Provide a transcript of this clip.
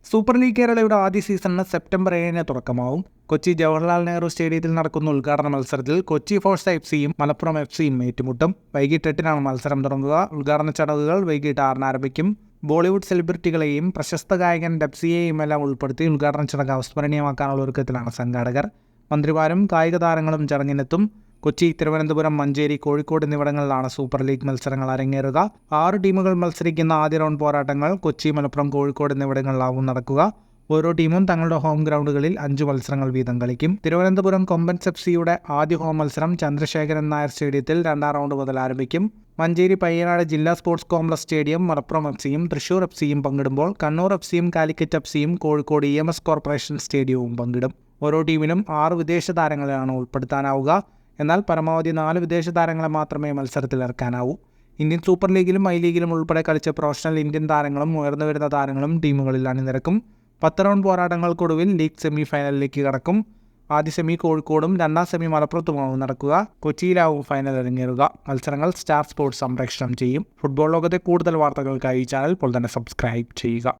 Super league കേരളയുടെ ആദ്യ സീസണിന് September 7 തുടക്കമാവും. കൊച്ചി ജവഹർലാൽ നെഹ്റു സ്റ്റേഡിയത്തിൽ നടക്കുന്ന ഉദ്ഘാടന മത്സരത്തിൽ കൊച്ചി ഫോഴ്സ് FC-യും മലപ്പുറം FC-യും ഏറ്റുമുട്ടും. വൈകിട്ട് 8-നാണ് മത്സരം തുടങ്ങുക. ഉദ്ഘാടന ചടങ്ങുകൾ വൈകിട്ട് 6-ന് ആരംഭിക്കും. ബോളിവുഡ് സെലിബ്രിറ്റികളെയും പ്രശസ്ത ഗായകൻ ഡെബ്സിയെയും എല്ലാം ഉൾപ്പെടുത്തി ഉദ്ഘാടന ചടങ്ങ് അവസ്മരണീയമാക്കാനുള്ള ഒരുക്കത്തിലാണ് സംഘാടകർ. മന്ത്രിമാരും കായിക താരങ്ങളും ചടങ്ങിനെത്തും. കൊച്ചി, തിരുവനന്തപുരം, മഞ്ചേരി, കോഴിക്കോട് എന്നിവിടങ്ങളിലാണ് സൂപ്പർ ലീഗ് മത്സരങ്ങൾ അരങ്ങേറുക. 6 ടീമുകൾ മത്സരിക്കുന്ന ആദ്യ റൗണ്ട് പോരാട്ടങ്ങൾ കൊച്ചി, മലപ്പുറം, കോഴിക്കോട് എന്നിവിടങ്ങളിലാവും നടക്കുക. ഓരോ ടീമും തങ്ങളുടെ ഹോം ഗ്രൗണ്ടുകളിൽ 5 മത്സരങ്ങൾ വീതം കളിക്കും. തിരുവനന്തപുരം കൊമ്പൻസ് FC-യുടെ ആദ്യ ഹോം മത്സരം ചന്ദ്രശേഖരൻ നായർ സ്റ്റേഡിയത്തിൽ 2-ാം റൗണ്ട് മുതൽ ആരംഭിക്കും. മഞ്ചേരി പയ്യനാട് ജില്ലാ സ്പോർട്സ് കോംപ്ലക്സ് സ്റ്റേഡിയം മലപ്പുറം FC-യും തൃശൂർ FC-യും പങ്കിടുമ്പോൾ കണ്ണൂർ FC-യും കാലിക്കറ്റ് FC-യും കോഴിക്കോട് EMS കോർപ്പറേഷൻ സ്റ്റേഡിയവും പങ്കിടും. ഓരോ ടീമിനും 6 വിദേശ താരങ്ങളെയാണ് ഉൾപ്പെടുത്താനാവുക. എന്നാൽ പരമാവധി 4 വിദേശ താരങ്ങളെ മാത്രമേ മത്സരത്തിൽ ഇറക്കാനാവൂ. ഇന്ത്യൻ സൂപ്പർ ലീഗിലും ഐ ലീഗിലും ഉൾപ്പെടെ കളിച്ച പ്രൊഫഷണൽ ഇന്ത്യൻ താരങ്ങളും ഉയർന്നുവരുന്ന താരങ്ങളും ടീമുകളിൽ അണിനിരക്കും. 10 റൗണ്ട് പോരാട്ടങ്ങൾക്കൊടുവിൽ ലീഗ് സെമി ഫൈനലിലേക്ക് കടക്കും. ആദ്യ സെമി കോഴിക്കോടും 2-ാം സെമി മലപ്പുറത്തുമാവും നടക്കുക. കൊച്ചിയിലാവും ഫൈനൽ അരങ്ങേറുക. മത്സരങ്ങൾ സ്റ്റാർ സ്പോർട്സ് സംപ്രേഷണം ചെയ്യും. ഫുട്ബോൾ ലോകത്തെ കൂടുതൽ വാർത്തകൾക്കായി ഈ ചാനൽ ഇപ്പോൾ തന്നെ സബ്സ്ക്രൈബ് ചെയ്യുക.